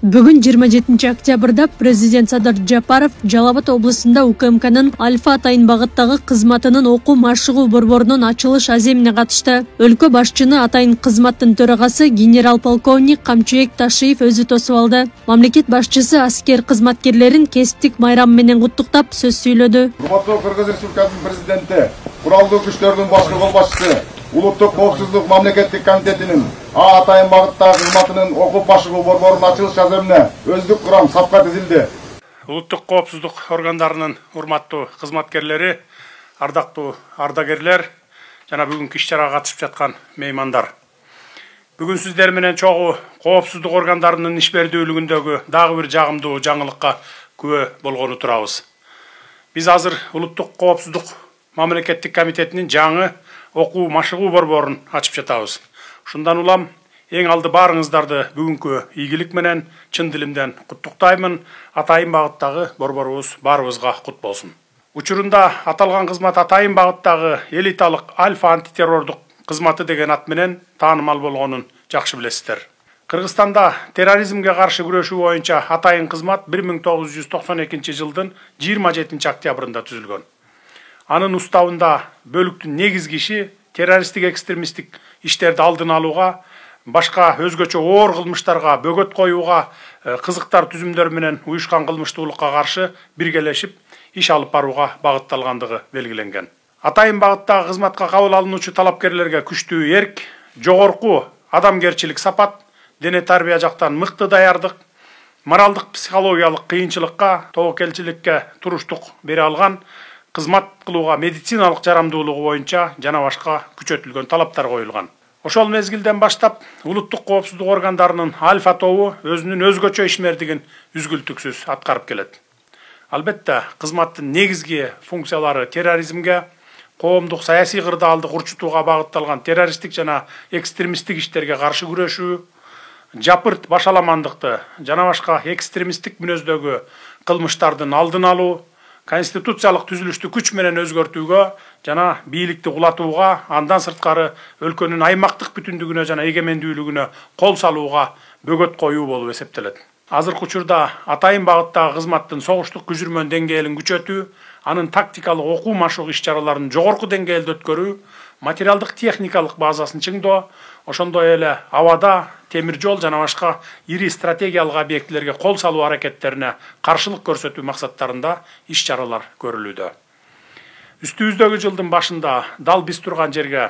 Бүгін 27 октябрда президент Садыр Жапаров Жалал Абад облысында УКМКнын Альфа атайын багыттагы кызматынын окуу машыгуу борборунун ачылыш аземине катышты. Өлкө башчыны атайын кызматтын төрагасы генерал-полковник Камчыбек Ташиев өзү тосуп алды. Мамлекет башчысы аскер кызматкерлерин кесиптик майрам менен куттуктап сөз сүйлөдү. Урматтуу Кыргыз Республикасынын президенти, куралдуу күчтөрдүн башкы кол башчысы, Улуттук коопсуздук мамлекеттик комитетинин атайын багыттагы кызматынын окуу машыгуу борборунун ачылыш аземине өздүк курам сапка тизилди. Улуттук коопсуздук органдарынын урматтуу кызматкерлери, ардактуу ардагерлер жана бүгүнкү иш-чарага катышып жаткан меймандар. Бүгүн сиздер менен чогуу коопсуздук органдарынын ишбердүүлүгүндөгү дагы бир жагымдуу жаңылыкка күбө болгону турабыз. Биз азыр Улуттук коопсуздук мамлекеттик комитетинин жаңы окуу машыгуу борборун ачып жатабыз. Ушундан улам эң алды баарыңыздарды бүгүнкү ийгилик менен чын дилимден куттуктаймын. Атайын багыттагы борборубуз баарыбызга кут болсун. Учурунда аталган кызмат атайын багыттагы элиталык Альфа антитеррордук кызматы деген ат менен таанымал болгонун жакшы билесиздер. Кыргызстанда терроризмге каршы күрөшүү боюнча атайын кызмат 1992 жылдын 27 октябрында түзүлгөн. Анын уставында бөлүктүн негизги иши террористтик экстремисттик иштерди алдын алууга, башка өзгөчө оор кылмыштарга бөгөт коюуга, кызыктар түзүмдөр менен уюшкан кылмыштуулукка каршы биргелешип иш алып барууга багытталгандыгы белгиленген. Атайын багыттагы кызматка кабыл алынуучу талапкерлерге күчтүү эрк, жогорку адамгерчилик сапат, дене тарбия жактан мыкты даярдык, моралдык психологиялык кыйынчылыкка, тобокелчиликке туруштук бере алган, кызмат кылууга медициналык жарамдуулугу боюнча жана башка күчөтүлгөн талаптар коюлган. Ошол мезгилден баштап улуттук коопсуздук органдарынын Альфа тобу өзүнүн өзгөчө ишмердигин үзгүлтүксүз аткарып келет. Албетте, кызматтын негизги функциялары терроризмге, коомдук саясий кырдаалды урчутууга багытталган террористтик жана экстремисттик иштерге каршы күрөшүү, жапырт башаламандыкты жана башка экстремисттик мүнөздөгү кылмыштардын алдын алуу, конституциялык түзүлүштү күч менен өзгөртүүгө жана бийликти кулатууга, андан сырткары өлкөнүн аймактык бүтүндүгүнө жана эгемендүүлүгүнө кол салууга бөгөт коюу болуп эсептелет. Азыркы учурда атайын багыттагы кызматтын согуштук күжүрмөн деңгээлин күчөтүү, анын тактикалык окуу машыгуу иш-чараларын жогорку деңгээлде өткөрүү, материалдык техникалык базасын чыңдоо, ошондой эле абада, темир жол жана башка ири стратегиялык объектилерге кол салуу аракеттерине каршылык көрсөтүү максаттарында иш-чаралар көрүлүүдө. Үстүбүздөгү жылдын башында дал биз турган жерге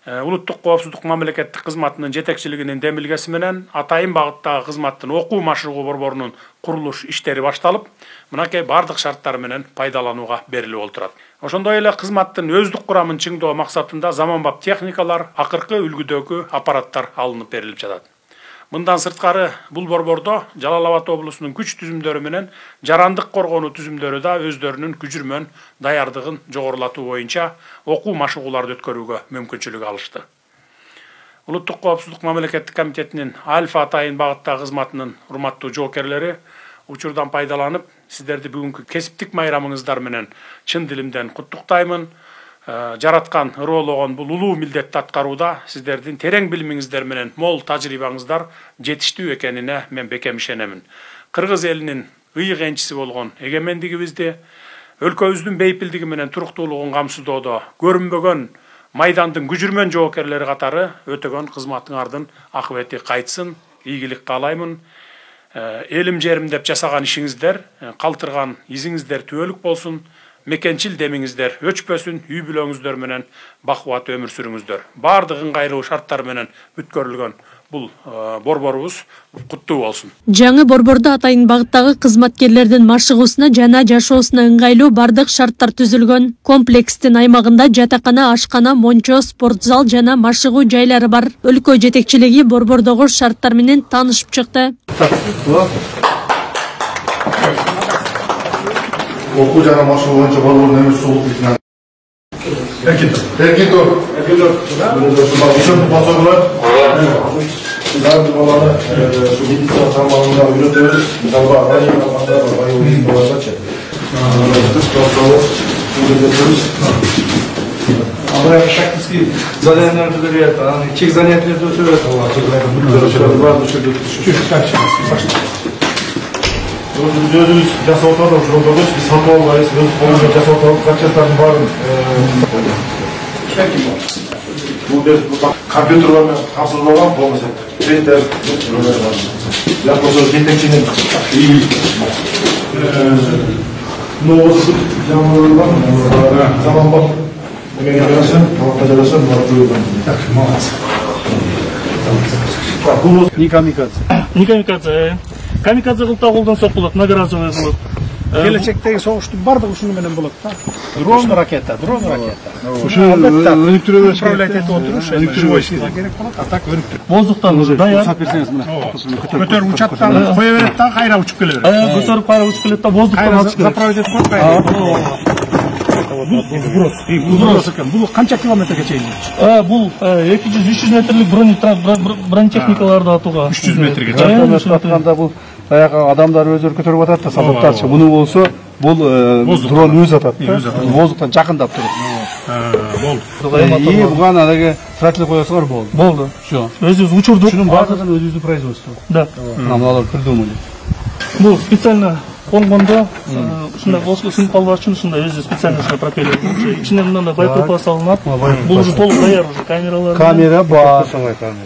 Улуттук коопсуздук мамлекеттик кызматынын жетекчилигинин демилгеси менен атайын багыттагы кызматтын окуу машыгуу борборунун курулуш иштери башталып, мынакей бардык шарттар менен пайдаланууга берилип отурат. Ошондой эле кызматтын өздүк курамын чыңдоо максатында заманбап техникалар, акыркы үлгүдөгү аппараттар алынып берилип жатат. Мындан сырткары бул борбордо Жалал Абад облусунун күч түзүмдөрү менен жарандык коргонуу түзүмдөрү да өздөрүнүн күжүрмөн даярдыгын жогорулатуу боюнча окуу машыгууларды өткөрүүгө мүмкүнчүлүк алышты. Улуттук коопсуздук мамлекеттик комитетинин Альфа атайын багыттагы кызматынын урматтуу жоокерлери учурдан пайдаланып, сиздерди бүгүнкү кесиптик майрамыңыздар менен чын дилимден куттуктаймын. Жараткан ырыологон бул улуу милдетти аткарууда сиздердин терең билимиңиздер менен мол тажрыйбаңыздар жетиштүү экенине мен бекем ишенемин. Кыргыз элинин ыйык энчиси болгон эгемендигибизди, өлкөбүздүн бейпилдиги менен туруктуулугун камсыздоодо көрүнбөгөн майдандын күжүрмөн жоокерлери катары өтөгөн кызматыңардын акыбети кайтсын, ийгилик каалаймын. Элим жерим деп жасаган ишиңиздер, калтырган изиңиздер түбөлүк болсун. Мекенчил демиңиздер өчпөсүн, үй бүлөңүздөр менен бакубат өмүр сүрүңүздөр. Бардык ыңгайлуу шарттар менен бүткөрүлгөн бул борборубуз куттуу болсун. Жаңы борбордо атайын багыттагы кызматкерлердин машыгуусуна жана жашоосуна ыңгайлуу бардык шарттар түзүлгөн. Комплекстин аймагында жатакана, ашкана, мончо, спортзал жана машыгуу жайлары бар. Өлкө жетекчилиги борбордогу шарттар менен таанышып чыкты. Окуу жана машыгуу боюнча борбордун эмес сулуктугунан Эркинтур. Бардык баланы медицина тармагында үйрөтөбүз. Мисалга практически занятияларды берет, чек занятияларды өтөбүз. Biz özümüz жасап отырдық, жолдорда biz сатып албайбыз, өз қолымызбен жасап отырдық, качестволордун баарын бул компьютерлер менен камсыздалган, болмосо принтер, жак болсо жетекчинин новосу жаңылган, заманбап эмеге жараша, талапка жараша булар коюлган. Молодец. Не камикадзе. Не камикадзе. Камикадзе кылып да колдонсок болот, многоразовый болот. Келечектеги согуштун бардыгы ушуну менен болот да. Дрон ракета. Ушу өнүк түрөбөз. Управлять этип отуруш, живой сила керек болот, а так өнүк түрөбөз. Воздухтан уже даяр. Көтөрүп учаттан кое берет да, кайра учуп келе берет. Көтөрүп кайра учуп келет да, воздухтан атыш керек. Заправить этип коюп кайра. Сброс экен. Бул канча километрге чейин жүрчү? Бул 200-300 метрлик бронетехникаларды атууга. 300 метрге чейин. Атканда бул баягы адамдар өздөрү көтөрүп атат да, солдаттарчы. Муну болсо бул дрон өз атат да. Воздухтан жакындап туруп. Болду. И буга анагы трактор коесуңар болду. Болду. Всё. Өзүбүз учурдук. Шунун баардыгын өзүбүздүн производство. Да. Мыналар придумали. Бул специально конгондо ушундай воздух сынып калбаш үчүн ушундай өзү специально пропеллер. Ичине мындай боеприпас алынат. Бул уже толук даяр уже камералар. Камера бар.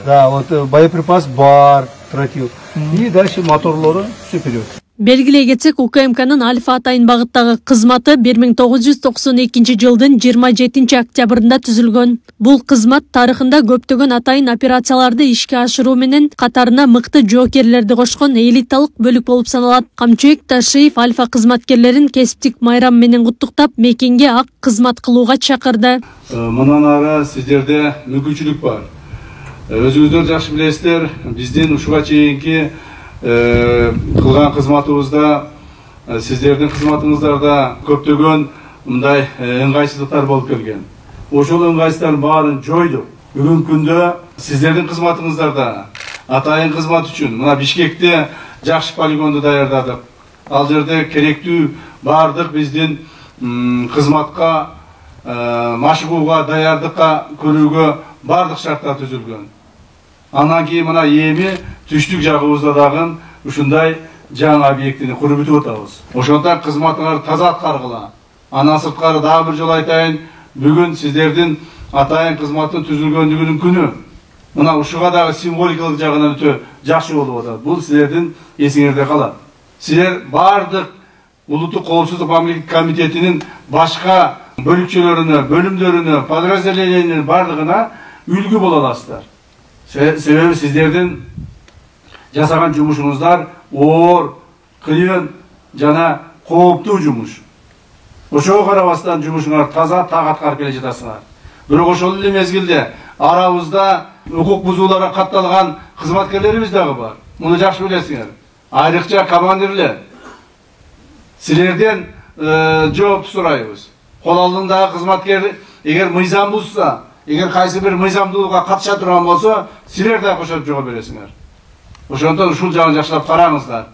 Да, вот боеприпас бар, тротил. И дальше моторлору все вперед. Белгилей кетсек, УКМКнын Альфа атайын багыттагы кызматы 1992 жылдын 27 октябрында түзүлгөн. Бул кызмат тарыхында көптөгөн атайын операцияларды ишке ашыруу менен катарына мыкты жоокерлерди кошкон элиталык бөлүк болуп саналат. Камчыбек Ташиев Альфа кызматкерлерин кесиптик майрам менен куттуктап, мекенге ак кызмат кылууга чакырды. Мындан ары сиздерде мүмкүнчүлүк бар. Өзүңүздөр жакшы билесиздер, биздин ушуга чейинки кылган кызматыбызда, сиздердин кызматыңыздарда көптөгөн мындай ыңгайсыздыктар болуп келген. Ошол ыңгайсыздардын баарын жойдук. Бүгүнкү күндө сиздердин кызматыңыздарда атайын кызмат үчүн мына Бишкекте жакшы полигонду даярдадык. Ал жерде керектүү бардык биздин кызматка, машыгууга, даярдыкка көрүүгө бардык шарттар түзүлгөн. Анан кийин мына эми түштүк жагыбызда дагы ушундай жаңы объектини куруп бүтүп атабыз. Ошондон кызматыңар таза аткаргыла. Анан сырткары дагы бир жолу айтайын, бүгүн сиздердин атайын кызматтын түзүлгөндүгүнүн күнү. Мына ушуга дагы символикалык жагынан өтө жакшы болуп атат. Бул сиздердин эсиңерде калат. Силер бардык Улуттук коопсуздук мамлекеттик комитетинин башка бөлүкчөлөрүнө, бөлүмдөрүнө, подразделенияларынын бардыгына үлгү боло аласыздар. Себеби сиздердин жасаган жумушуңуздар оор, кыйын жана кооптуу жумуш. Ошого карабастан жумушуңар таза так аткарып келе жатасыңар. Бирок ошол эле мезгилде арабызда укук бузууларга катталган кызматкерлерибиз дагы бар. Муну жакшы билесиңер. Айрыкча командирлер. Силерден жоопту сурайбыз. Кол алдындагы кызматкер эгер мыйзам бузса, эгер кайсы бир мыйзамдуулукка катыша турган болсо, силер да кошоп жоо бересиңер. Ошондон ушул жагын жакшылап караңыздар.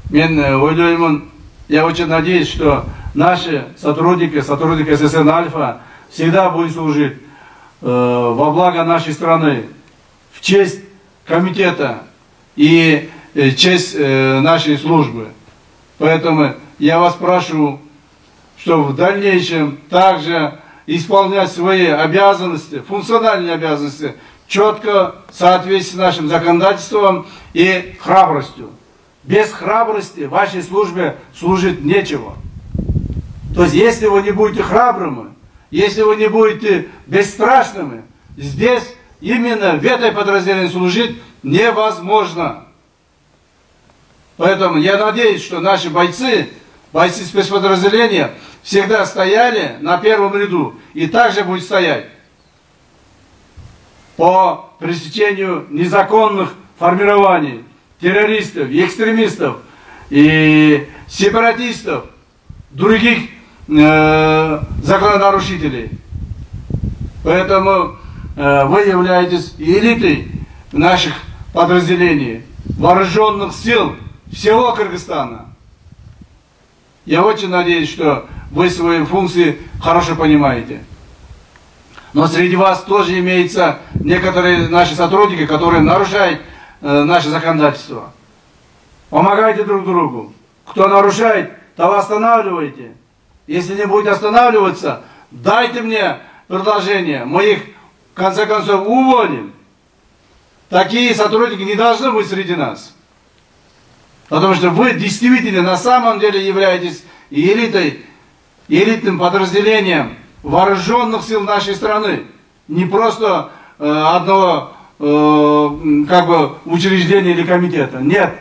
Мен ойлоймун, я очень надеюсь, что наши сотрудники ССН Альфа всегда будут служить во благо нашей страны, в честь комитета и честь нашей службы. Поэтому я вас прошу, чтобы в дальнейшем также исполнять свои обязанности, функциональные обязанности, четко в соответствии с нашим законодательством и храбростью. Без храбрости вашей службе служить нечего. То есть, если вы не будете храбрыми, если вы не будете бесстрашными, здесь именно в этой подразделении служить невозможно. Поэтому я надеюсь, что наши бойцы спецподразделения всегда стояли на первом ряду и также будут стоять по пресечению незаконных формирований, террористов, экстремистов и сепаратистов, других закононарушителей. Поэтому вы являетесь элитой наших подразделений, вооруженных сил всего Кыргызстана. Я очень надеюсь, что вы свои функции хорошо понимаете. Но среди вас тоже имеются некоторые наши сотрудники, которые нарушают наше законодательство. Помогайте друг другу. кто нарушает, того останавливайте. Если не будет останавливаться, дайте мне предложение, мы их в конце концов уволим. Такие сотрудники не должны быть среди нас. Потому что вы действительно на самом деле являетесь элитным подразделением вооруженных сил нашей страны. Не просто одного как бы учреждения или комитета. Нет.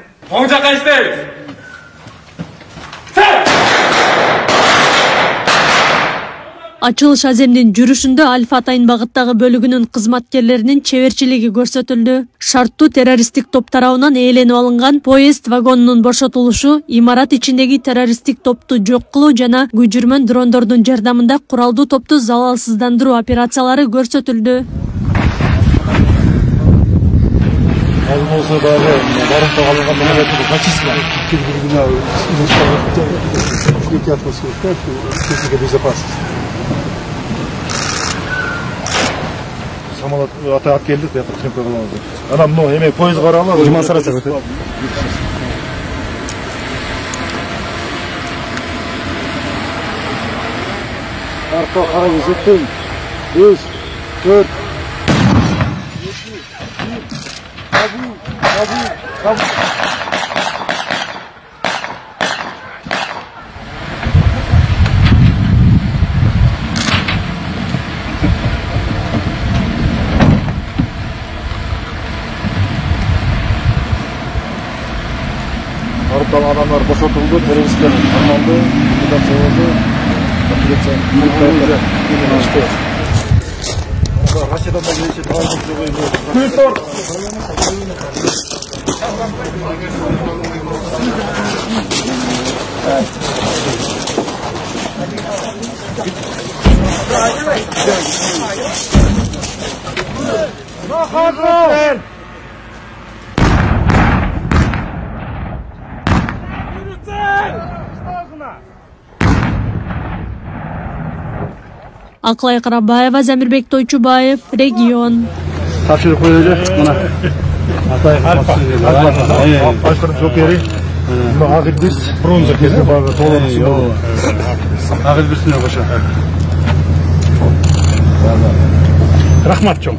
Ачылыш аземдин жүрүшүндө Альфа Атайын багыттагы бөлүгүнүн кызматкерлеринин чеберчилиги көрсөтүлдү. Шарттуу террористтик топ тарабынан ээленип алынган поезд вагонунун бошотулушу, имарат ичиндеги террористтик топту жок кылуу жана күжүрмөн дрондордун жардамында куралдуу топту залалсыздандыруу операциялары көрсөтүлдү. Самолет от келді, я так қаламыз. Ана мынау еме пойыз қаралы. Жуман сараса көтер. Арқа қараңыз өттің. 5, 4. Табу. Арықтан адамдар бошотылды, террористер арналды, ликвидация болды. Россиядан да келеші тұралдық жоғай. Аклай Карабаева, Замирбек Тойчубаев, регион. Тапшырып қойды, мына. Альфа жокери. Ағылбірс, бронза кезінде бағы толы. Ағылбірсіне қоша. Рахмат чоң.